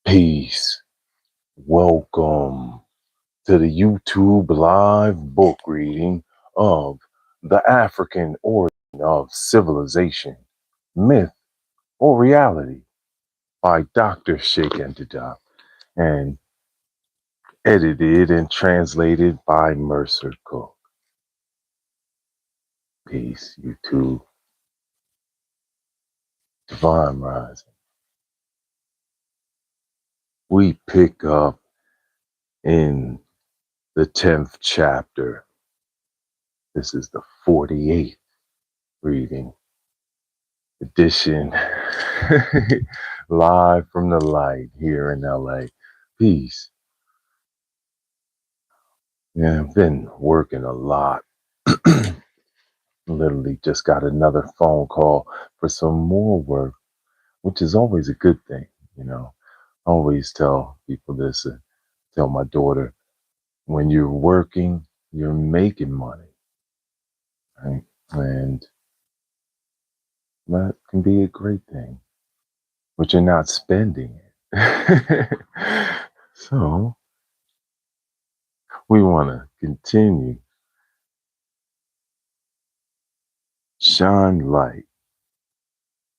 Peace. Welcome to the YouTube live book reading of The African Origin of Civilization, Myth or Reality by Dr. Cheikh Anta and edited and translated by Mercer Cook. Peace, YouTube. Divine Rising. We pick up in the 10th chapter. This is the 48th reading edition. Live from the light here in LA. Peace. Yeah, I've been working a lot. Literally just got another phone call for some more work, which is always a good thing, you know. I always tell people this, tell my daughter, when you're working, you're making money, right? And that can be a great thing, but you're not spending it. So we want to continue. Shine light.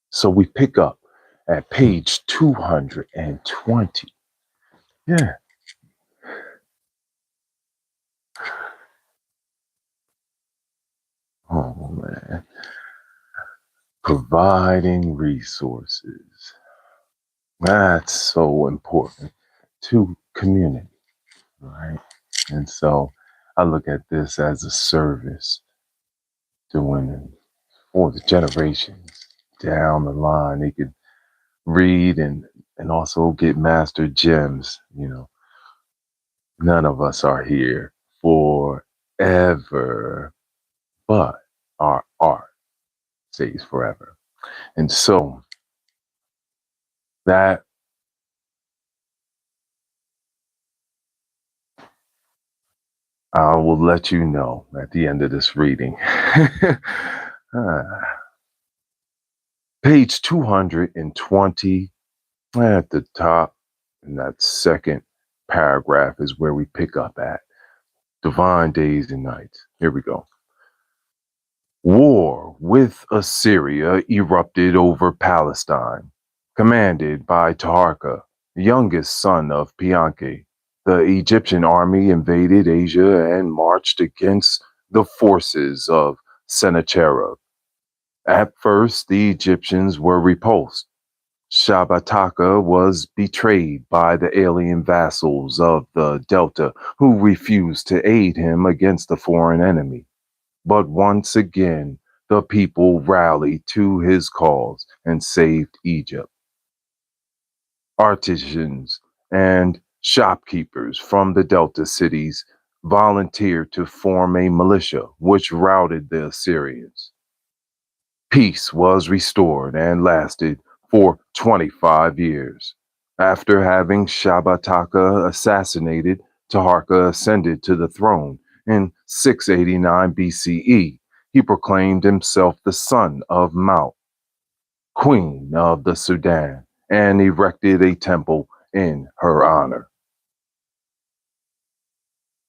So we pick up at page 220. Yeah. Oh, man. Providing resources. That's so important to community, right? And so I look at this as a service doing for the generations down the line. They could read and also get master gems. You know, none of us are here forever, but our art stays forever. And so that I will let you know at the end of this reading. Page 220 at the top, in that second paragraph is where we pick up at. Divine days and nights. Here we go. War with Assyria erupted over Palestine, commanded by Taharka, youngest son of Pianke. The Egyptian army invaded Asia and marched against the forces of Sennacherib. At first, the Egyptians were repulsed. Shabbataka was betrayed by the alien vassals of the Delta who refused to aid him against the foreign enemy. But once again, the people rallied to his cause and saved Egypt. Artisans and shopkeepers from the Delta cities volunteered to form a militia which routed the Assyrians. Peace was restored and lasted for 25 years. After having Shabbataka assassinated, Taharka ascended to the throne in 689 BCE. He proclaimed himself the son of Maut, queen of the Sudan, and erected a temple in her honor.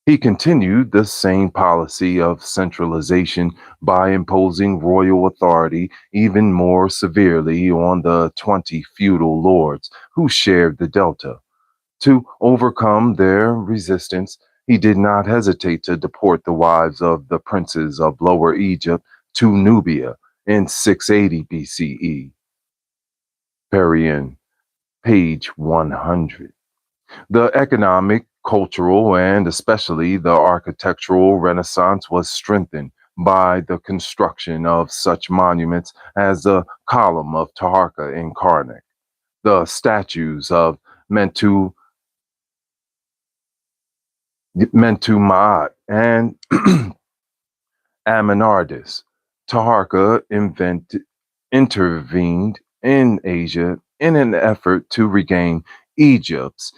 He continued the same policy of centralization by imposing royal authority even more severely on the 20 feudal lords who shared the delta. To overcome their resistance, he did not hesitate to deport the wives of the princes of Lower Egypt to Nubia in 680 BCE. Perian, page 100. The economic, cultural, and especially the architectural renaissance was strengthened by the construction of such monuments as the Column of Taharka in Karnak, the statues of Mentu Maat and Amenardis. Taharka intervened in Asia in an effort to regain Egypt's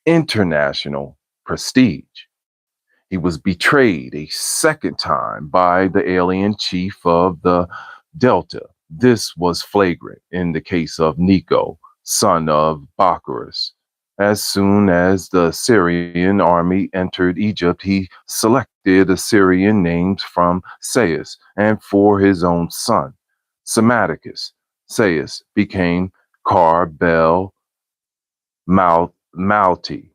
international prestige. He was betrayed a second time by the alien chief of the Delta. This was flagrant in the case of Nico, son of Bacchus. As soon as the Syrian army entered Egypt, he selected Assyrian names from Sais and for his own son, Sammaticus. Sais became Car Bel Malti,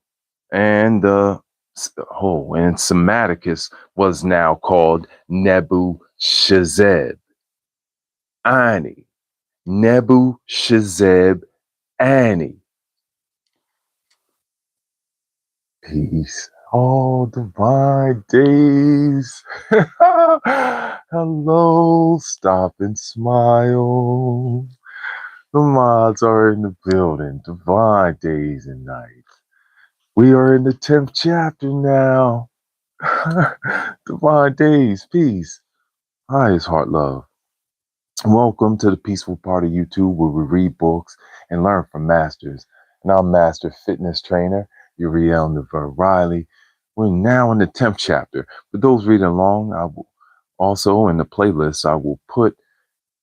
and and Sammaticus was now called Nebuchadnezzar Ani. Nebuchadnezzar Ani. Peace. Oh, divine days. Hello, stop and smile. The mods are in the building. Divine days and nights. We are in the 10th chapter now. Divine days, peace. Highest heart love. Welcome to the Peaceful Part of YouTube where we read books and learn from masters. And I'm Master Fitness Trainer, Uriel Riley. We're now in the 10th chapter. For those reading along, I will also in the playlist, I will put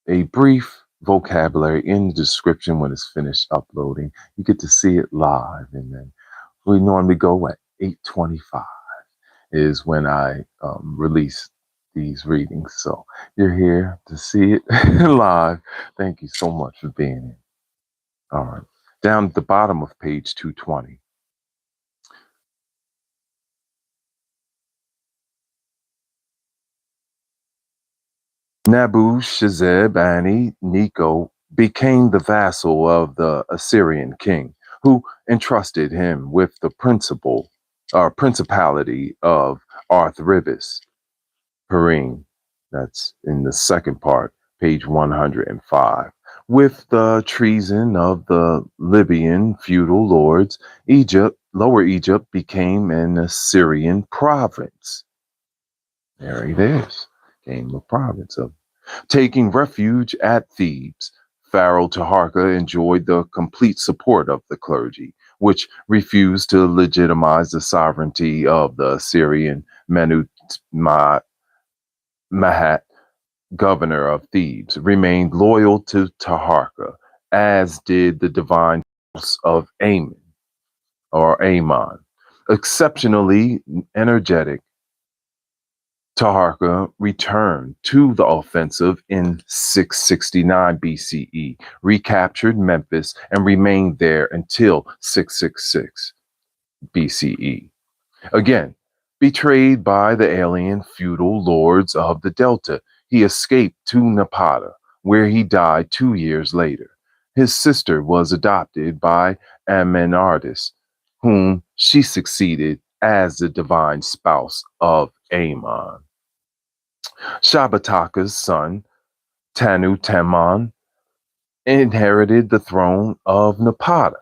a brief vocabulary in the description when it's finished uploading. You get to see it live. And then we normally go at 8:25 is when I release these readings. So you're here to see it live. Thank you so much for being here. All right. Down at the bottom of page 220. Nebuchadnezzar Ani Necho became the vassal of the Assyrian king, who entrusted him with the principality of Arthribis. Harim. That's in the second part, page 105. With the treason of the Libyan feudal lords, Lower Egypt became an Assyrian province. There it is. Became a province of taking refuge at Thebes. Pharaoh Taharka enjoyed the complete support of the clergy, which refused to legitimize the sovereignty of the Assyrian Menut Mahat, governor of Thebes, remained loyal to Taharka, as did the divine house of Amon. Exceptionally energetic, Taharka returned to the offensive in 669 BCE, recaptured Memphis, and remained there until 666 BCE. Again, betrayed by the alien feudal lords of the Delta, he escaped to Napata, where he died 2 years later. His sister was adopted by Amenartis, whom she succeeded as the divine spouse of Amon. Shabbataka's son, Tanu Taman, inherited the throne of Napata.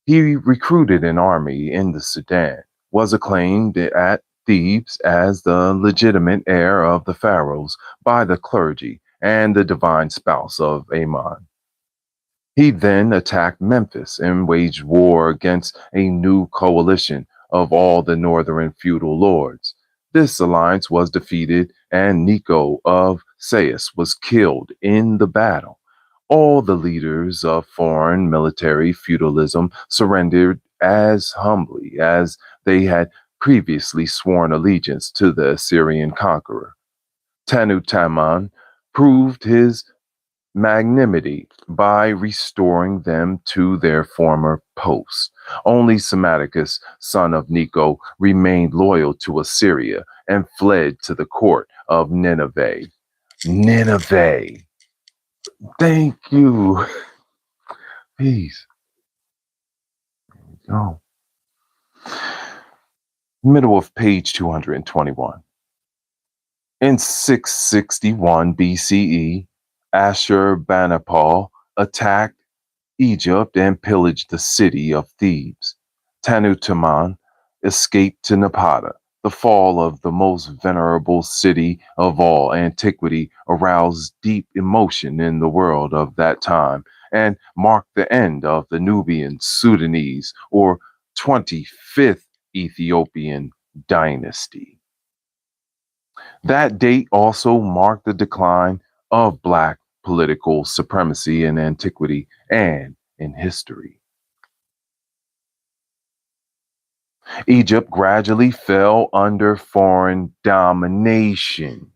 He recruited an army in the Sudan, was acclaimed at Thebes as the legitimate heir of the pharaohs by the clergy and the divine spouse of Amon. He then attacked Memphis and waged war against a new coalition of all the northern feudal lords. This alliance was defeated, and Necho of Sais was killed in the battle. All the leaders of foreign military feudalism surrendered as humbly as they had previously sworn allegiance to the Assyrian conqueror. Tanu Taman proved his magnanimity by restoring them to their former posts. Only Sammaticus, son of Necho, remained loyal to Assyria and fled to the court of Nineveh. Nineveh. Thank you. Peace. Oh. Middle of page 221. In 661 BCE, Ashurbanipal attacked Egypt and pillaged the city of Thebes. Tanutamon escaped to Napata. The fall of the most venerable city of all antiquity aroused deep emotion in the world of that time and marked the end of the Nubian Sudanese or 25th Ethiopian dynasty. That date also marked the decline of Black political supremacy in antiquity and in history. Egypt gradually fell under foreign domination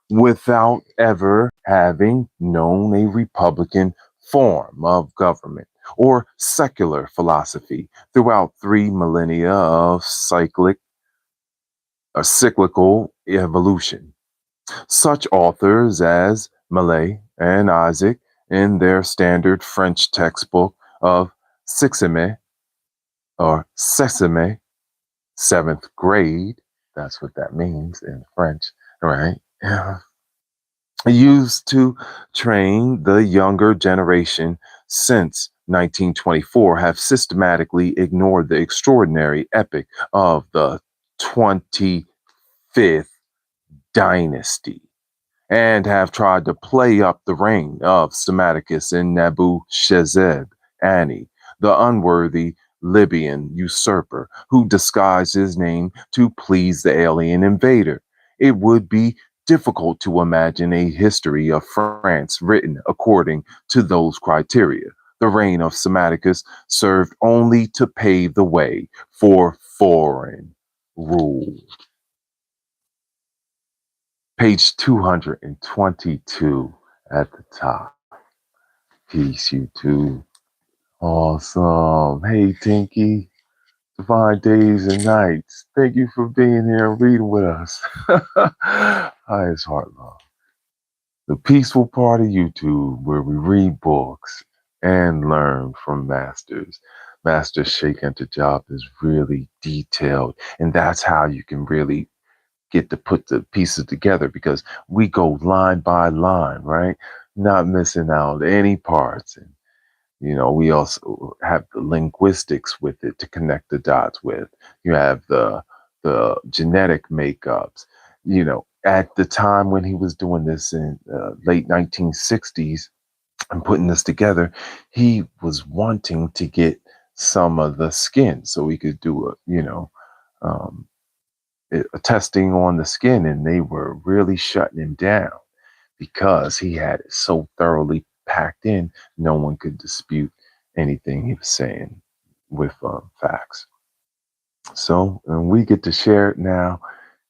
without ever having known a republican form of government or secular philosophy throughout 3 millennia of cyclical evolution. Such authors as Millet and Isaac, in their standard French textbook of Sixime or Sesame, seventh grade, that's what that means in French, right? Used to train the younger generation since 1924 have systematically ignored the extraordinary epic of the 25th dynasty and have tried to play up the reign of Psammaticus and Nebuchadnezzar Ani, the unworthy Libyan usurper who disguised his name to please the alien invader. It would be difficult to imagine a history of France written according to those criteria. The reign of Psammaticus served only to pave the way for foreign rule. Page 222 at the top. Peace, YouTube. Awesome. Hey, Tinky. Divine days and nights. Thank you for being here and reading with us. Highest heart love. The peaceful part of YouTube where we read books and learn from masters. Master Cheikh Anta job is really detailed, and that's how you can really get to put the pieces together because we go line by line, right? Not missing out any parts. And, we also have the linguistics with it to connect the dots with. You have the genetic makeups. At the time when he was doing this in late 1960s and putting this together, he was wanting to get some of the skin so he could do um, testing on the skin, and they were really shutting him down because he had it so thoroughly packed in, no one could dispute anything he was saying with facts. So, and we get to share it now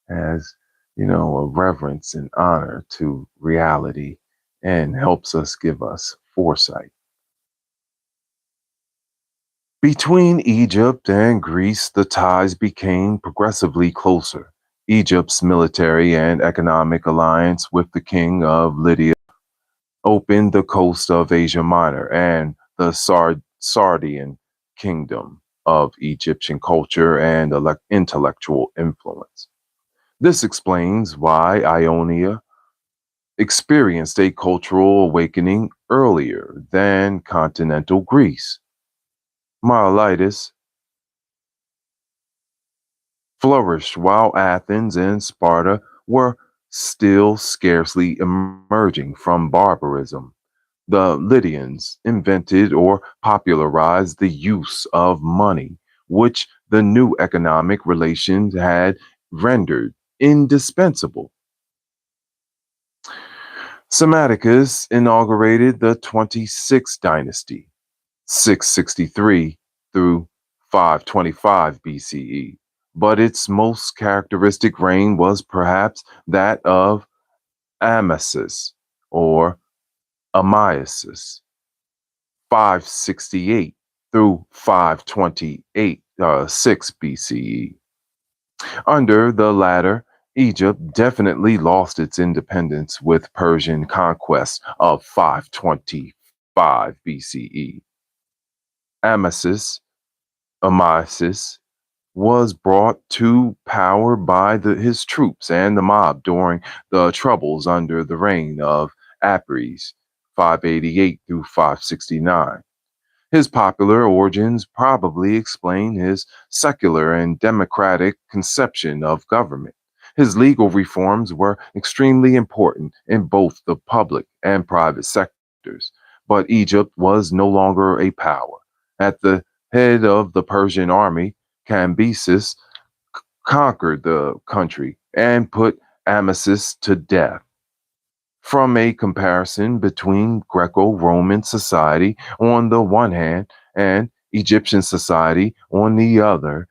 as, a reverence and honor to reality and helps us give us foresight. Between Egypt and Greece, the ties became progressively closer. Egypt's military and economic alliance with the king of Lydia opened the coast of Asia Minor and the Sardian kingdom of Egyptian culture and intellectual influence. This explains why Ionia experienced a cultural awakening earlier than continental Greece. Miletus flourished while Athens and Sparta were still scarcely emerging from barbarism. The Lydians invented or popularized the use of money, which the new economic relations had rendered indispensable. Psammaticus inaugurated the 26th dynasty, 663 through 525 BCE, but its most characteristic reign was perhaps that of Amasis or Amiasis, 568 through 528 6 BCE. Under the latter, Egypt definitely lost its independence with Persian conquest of 525 BCE. Amasis, Amasis was brought to power by his troops and the mob during the troubles under the reign of Apries, 588 through 569. His popular origins probably explain his secular and democratic conception of government. His legal reforms were extremely important in both the public and private sectors, but Egypt was no longer a power. At the head of the Persian army, Cambyses conquered the country and put Amasis to death. From a comparison between Greco Roman society on the one hand and Egyptian society on the other,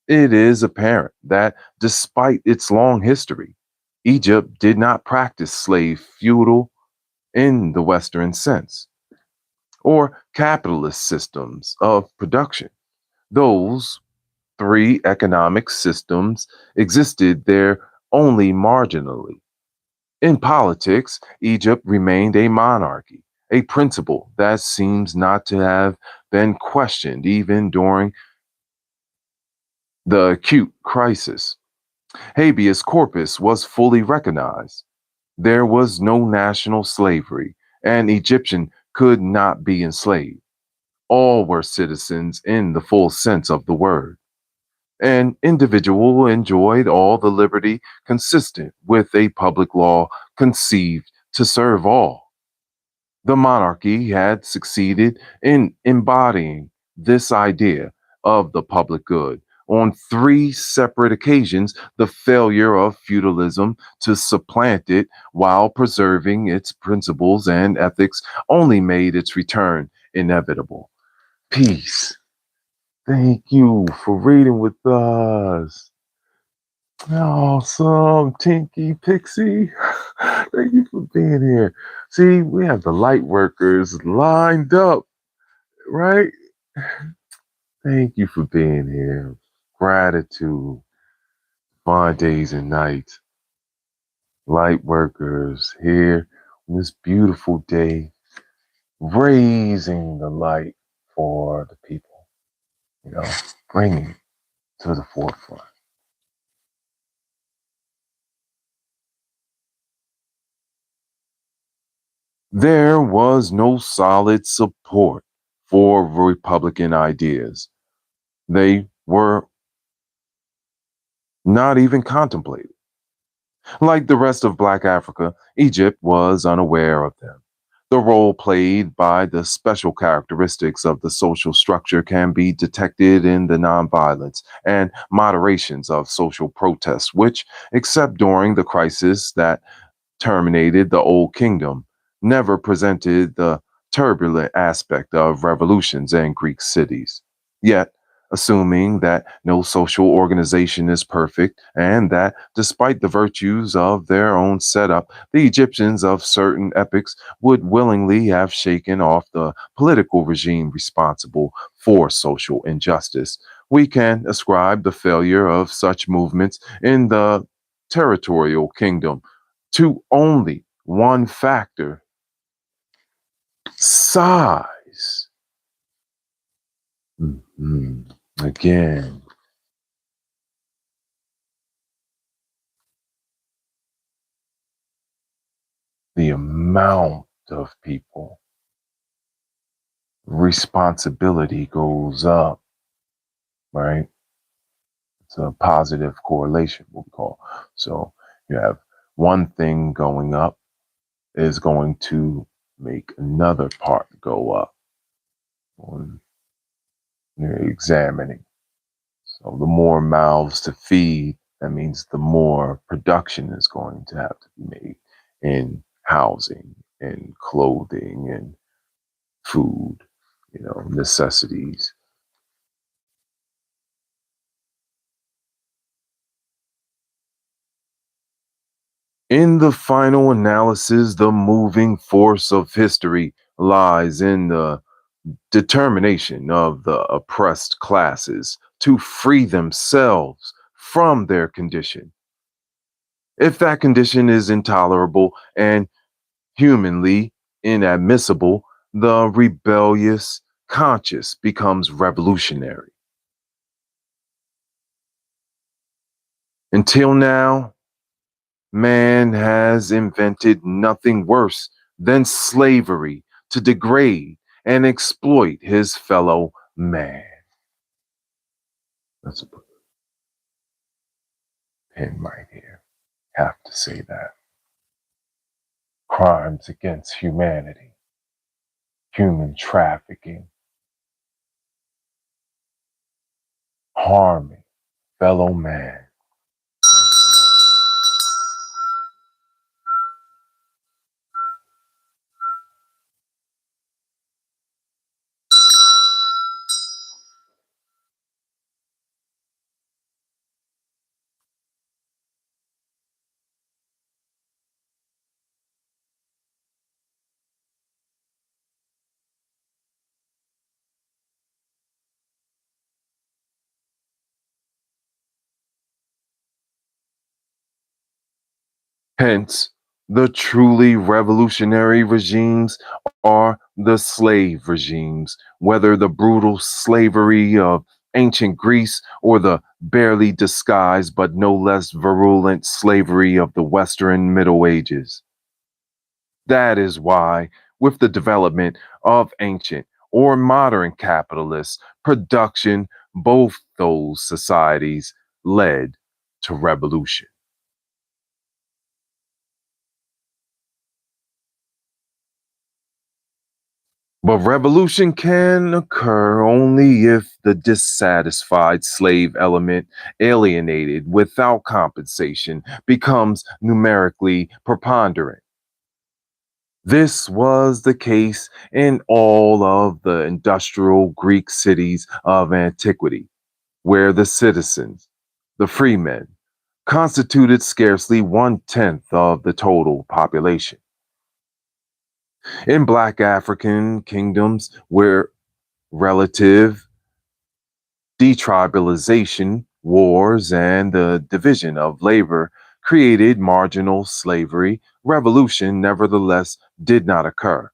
it is apparent that despite its long history, Egypt did not practice slave feudal in the Western sense or capitalist systems of production. Those three economic systems existed there only marginally. In politics, Egypt remained a monarchy, a principle that seems not to have been questioned even during the acute crisis. Habeas corpus was fully recognized. There was no national slavery, and Egyptian could not be enslaved. All were citizens in the full sense of the word. An individual enjoyed all the liberty consistent with a public law conceived to serve all. The monarchy had succeeded in embodying this idea of the public good. On three separate occasions, the failure of feudalism to supplant it while preserving its principles and ethics only made its return inevitable. Peace. Thank you for reading with us. Awesome, Tinky Pixie. Thank you for being here. See, we have the light workers lined up, right? Thank you for being here. Gratitude, fun days and nights. Light workers here on this beautiful day, raising the light for the people, you know, bringing it to the forefront. There was no solid support for Republican ideas. They were not even contemplated. Like the rest of Black Africa, Egypt was unaware of them. The role played by the special characteristics of the social structure can be detected in the nonviolence and moderations of social protests, which, except during the crisis that terminated the Old Kingdom, never presented the turbulent aspect of revolutions in Greek cities. Yet, assuming that no social organization is perfect and that despite the virtues of their own setup, the Egyptians of certain epochs would willingly have shaken off the political regime responsible for social injustice, we can ascribe the failure of such movements in the territorial kingdom to only one factor: size. Mhm. Again, the amount of people, responsibility goes up, right? It's a positive correlation, what we call. So you have one thing going up is going to make another part go up when you're examining. So the more mouths to feed, that means the more production is going to have to be made in housing and clothing and food, necessities. In the final analysis, the moving force of history lies in the determination of the oppressed classes to free themselves from their condition. If that condition is intolerable and humanly inadmissible, the rebellious conscience becomes revolutionary. Until now, man has invented nothing worse than slavery to degrade and exploit his fellow man. That's a pin right here. Have to say that. Crimes against humanity, human trafficking, harming fellow man. Hence, the truly revolutionary regimes are the slave regimes, whether the brutal slavery of ancient Greece or the barely disguised but no less virulent slavery of the Western Middle Ages. That is why, with the development of ancient or modern capitalists, production, both those societies led to revolution. But revolution can occur only if the dissatisfied slave element, alienated without compensation, becomes numerically preponderant. This was the case in all of the industrial Greek cities of antiquity, where the citizens, the freemen, constituted scarcely 1/10 of the total population. In Black African kingdoms, where relative detribalization, wars, and the division of labor created marginal slavery, revolution nevertheless did not occur.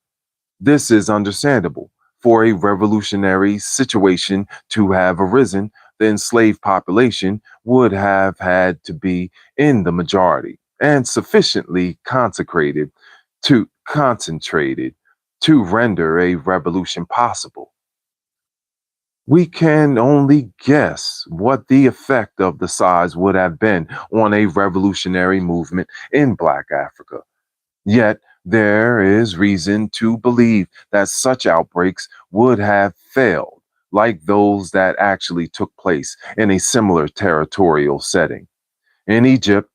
This is understandable. For a revolutionary situation to have arisen, the enslaved population would have had to be in the majority and sufficiently concentrated to render a revolution possible. We can only guess what the effect of the size would have been on a revolutionary movement in Black Africa. Yet, there is reason to believe that such outbreaks would have failed, like those that actually took place in a similar territorial setting. In Egypt,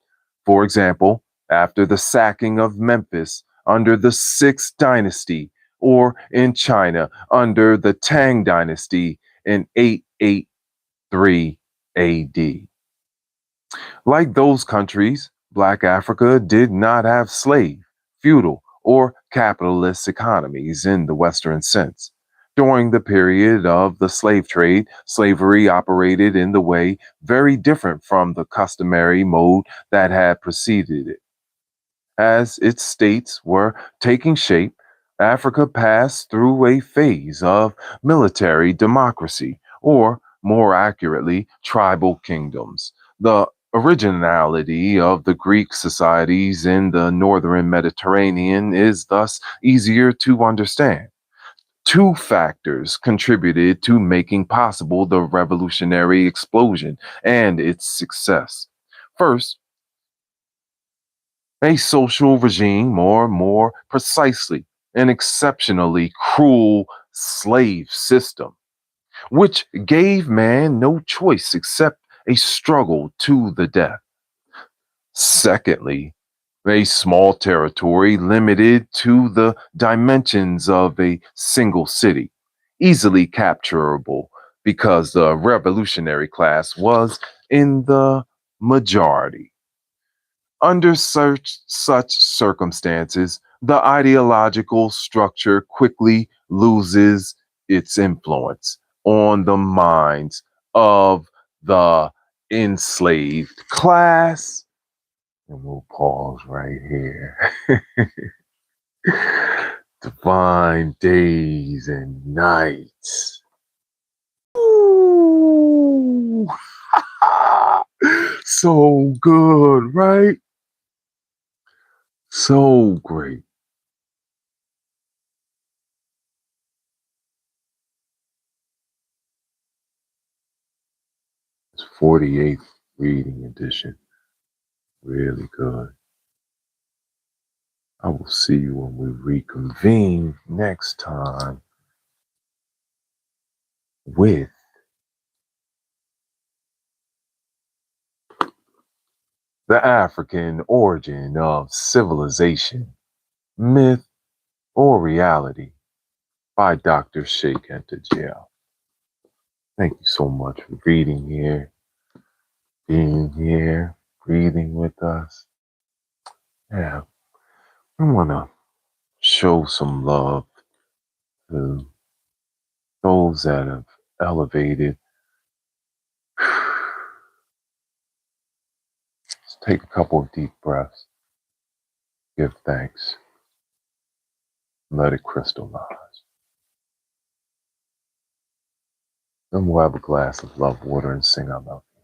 for example, after the sacking of Memphis under the Sixth Dynasty, or in China under the Tang Dynasty in 883 AD. Like those countries, Black Africa did not have slave, feudal, or capitalist economies in the Western sense. During the period of the slave trade, slavery operated in the way very different from the customary mode that had preceded it. As its states were taking shape, Africa passed through a phase of military democracy, or more accurately, tribal kingdoms. The originality of the Greek societies in the northern Mediterranean is thus easier to understand. Two factors contributed to making possible the revolutionary explosion and its success. First, a social regime, or more precisely, an exceptionally cruel slave system, which gave man no choice except a struggle to the death. Secondly, a small territory limited to the dimensions of a single city, easily capturable because the revolutionary class was in the majority. Under such circumstances, the ideological structure quickly loses its influence on the minds of the enslaved class. And we'll pause right here. Divine days and nights. Ooh. So good, right? So great. It's 48th reading edition. Really good. I will see you when we reconvene next time with the African origin of civilization, myth or reality by Dr. Cheikh Anta. Thank you so much for reading here, being here, breathing with us. Yeah, we want to show some love to those that have elevated. Let's take a couple of deep breaths. Give thanks. Let it crystallize. Then we'll have a glass of love water and sing I love you.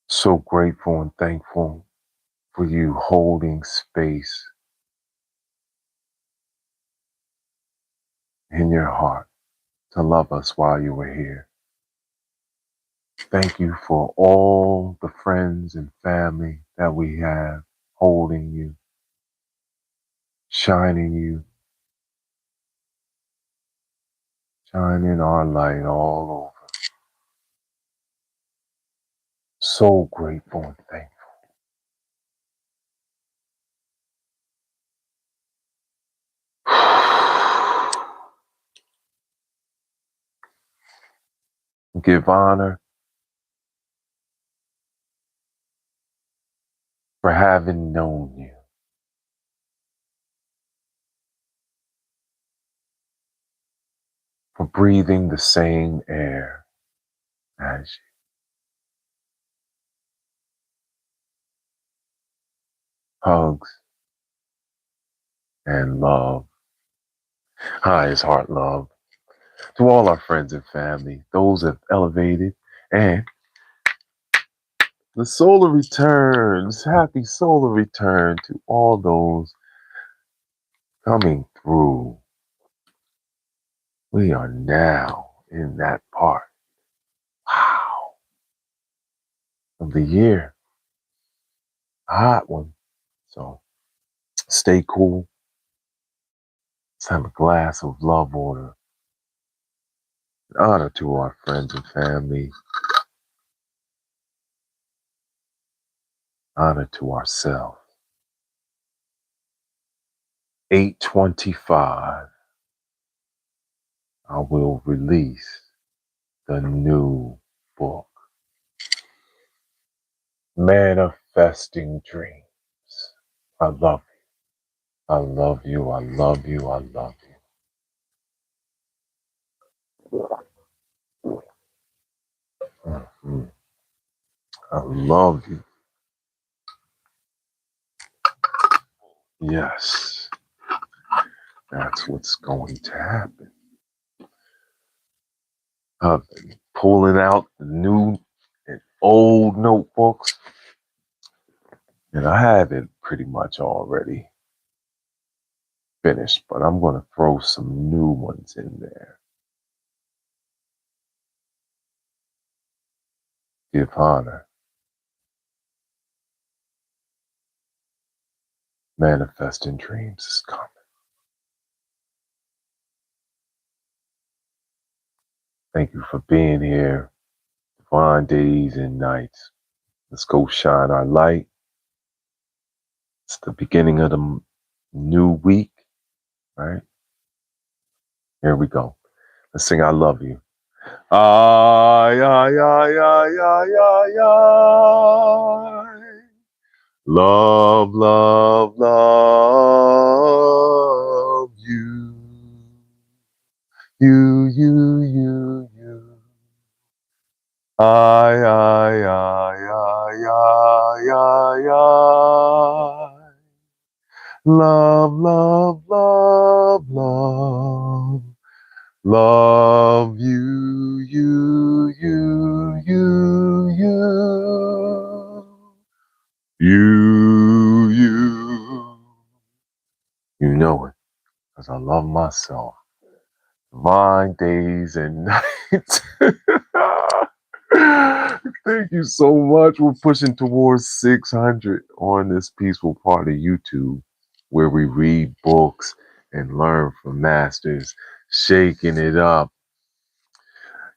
So grateful and thankful for you holding space in your heart to love us while you were here. Thank you for all the friends and family that we have holding you, shining you, shining our light all over. So grateful and thankful. Give honor for having known you, for breathing the same air as you. Hugs and love. Highest heart love to all our friends and family, those that have elevated, and the solar returns. Happy solar return to all those coming through. We are now in that part, wow, of the year. A hot one. So stay cool. Let's have a glass of love water. Honor to our friends and family. Honor to ourselves. 8:25. I will release the new book, Manifesting Dreams. I love you. I love you. I love you. I love you. Mhm. I love you. Yes, that's what's going to happen. I've been pulling out the new and old notebooks, and I have it pretty much already finished, but I'm going to throw some new ones in there. Give honor. Manifesting Dreams is coming. Thank you for being here. Divine days and nights. Let's go shine our light. It's the beginning of the new week, right? Here we go. Let's sing I Love You. Ay, ay, ay, ay, ay, ay, ay. Love, love, love you. You. Ay, ay, ay, ay, ay, ay, ay. Love, love, love, love. Love you, you. You know it, because I love myself. Divine days and nights. Thank you so much. We're pushing towards 600 on this peaceful part of YouTube, where we read books and learn from masters, shaking it up.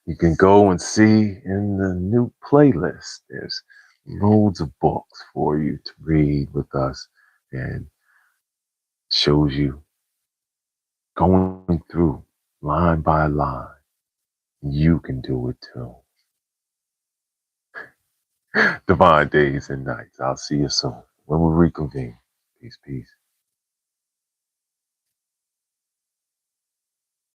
You can go and see in the new playlist. There's loads of books for you to read with us, and shows you going through line by line. You can do it too. Divine days and nights. I'll see you soon when we reconvene. Peace, peace.